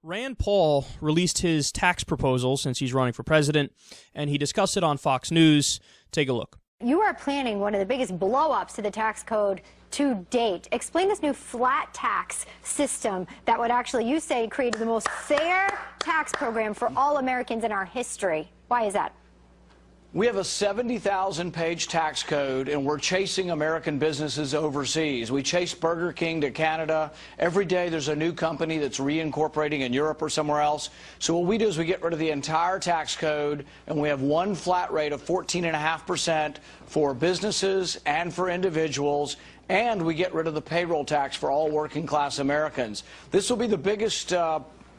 Rand Paul released his tax proposal since he's running for president, and he discussed it on Fox News. Take a look. You are planning one of the biggest blow-ups to the tax code to date. Explain this new flat tax system that would actually, you say, create the most fair tax program for all Americans in our history. Why is that? We have a 70,000-page tax code, and we're chasing American businesses overseas. We chase Burger King to Canada. Every day there's a new company that's reincorporating in Europe or somewhere else. So what we do is we get rid of the entire tax code, and we have one flat rate of 14.5% for businesses and for individuals. And we get rid of the payroll tax for all working-class Americans. This will be the biggest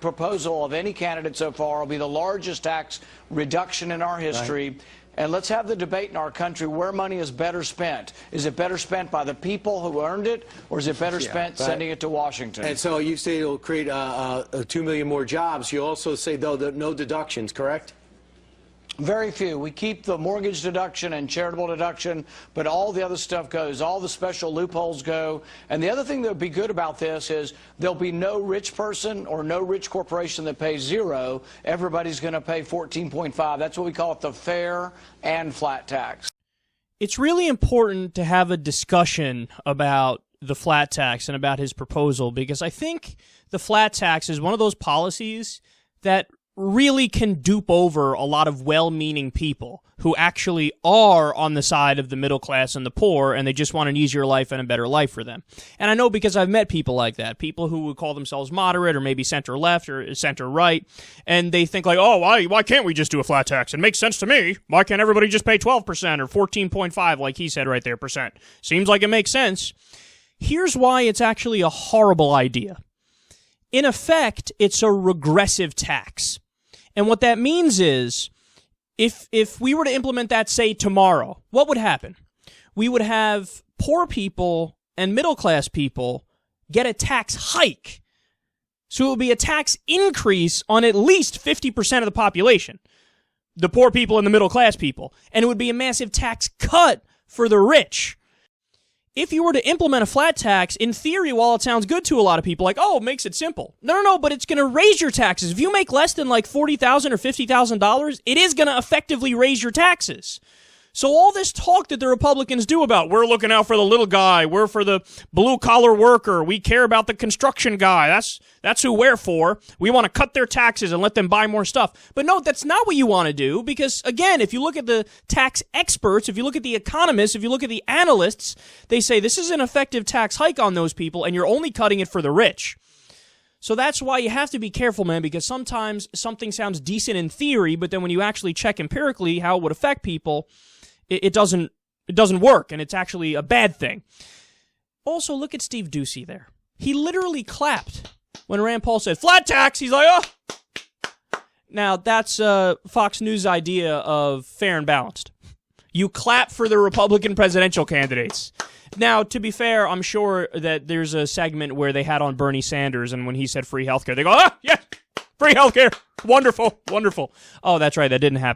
proposal of any candidate so far. It'll be the largest tax reduction in our history. Right. And let's have the debate in our country where money is better spent. Is it better spent by the people who earned it, or is it better spent sending it to Washington? And so you say it'll create 2 million more jobs. You also say, though, that no deductions, correct? Very few. We keep the mortgage deduction and charitable deduction, but all the other stuff goes. All the special loopholes go. And the other thing that would be good about this is there'll be no rich person or no rich corporation that pays zero. Everybody's going to pay 14.5. That's what we call it, the fair and flat tax. It's really important to have a discussion about the flat tax and about his proposal, because I think the flat tax is one of those policies that really can dupe over a lot of well-meaning people who actually are on the side of the middle class and the poor, and they just want an easier life and a better life for them. And I know because I've met people like that, people who would call themselves moderate or maybe center-left or center-right, and they think like, oh, why can't we just do a flat tax? It makes sense to me. Why can't everybody just pay 12% or 14.5% like he said right there, percent? Seems like it makes sense. Here's why it's actually a horrible idea. In effect, it's a regressive tax. And what that means is, if we were to implement that, say, tomorrow, what would happen? We would have poor people and middle-class people get a tax hike. So it would be a tax increase on at least 50% of the population, the poor people and the middle-class people. And it would be a massive tax cut for the rich. If you were to implement a flat tax, in theory, while it sounds good to a lot of people, like, oh, it makes it simple. No, but it's going to raise your taxes. If you make less than like $40,000 or $50,000, it is going to effectively raise your taxes. So all this talk that the Republicans do about, we're looking out for the little guy, we're for the blue-collar worker, we care about the construction guy, that's who we're for. We want to cut their taxes and let them buy more stuff. But no, that's not what you want to do, because, again, if you look at the tax experts, if you look at the economists, if you look at the analysts, they say this is an effective tax hike on those people, and you're only cutting it for the rich. So that's why you have to be careful, man, because sometimes something sounds decent in theory, but then when you actually check empirically how it would affect people, it doesn't work, and it's actually a bad thing. Also, look at Steve Doocy there. He literally clapped when Rand Paul said, flat tax! He's like, oh! Now, that's Fox News' idea of fair and balanced. You clap for the Republican presidential candidates. Now, to be fair, I'm sure that there's a segment where they had on Bernie Sanders, and when he said free healthcare, they go, ah, yes, free healthcare, wonderful, wonderful. Oh, that's right, that didn't happen.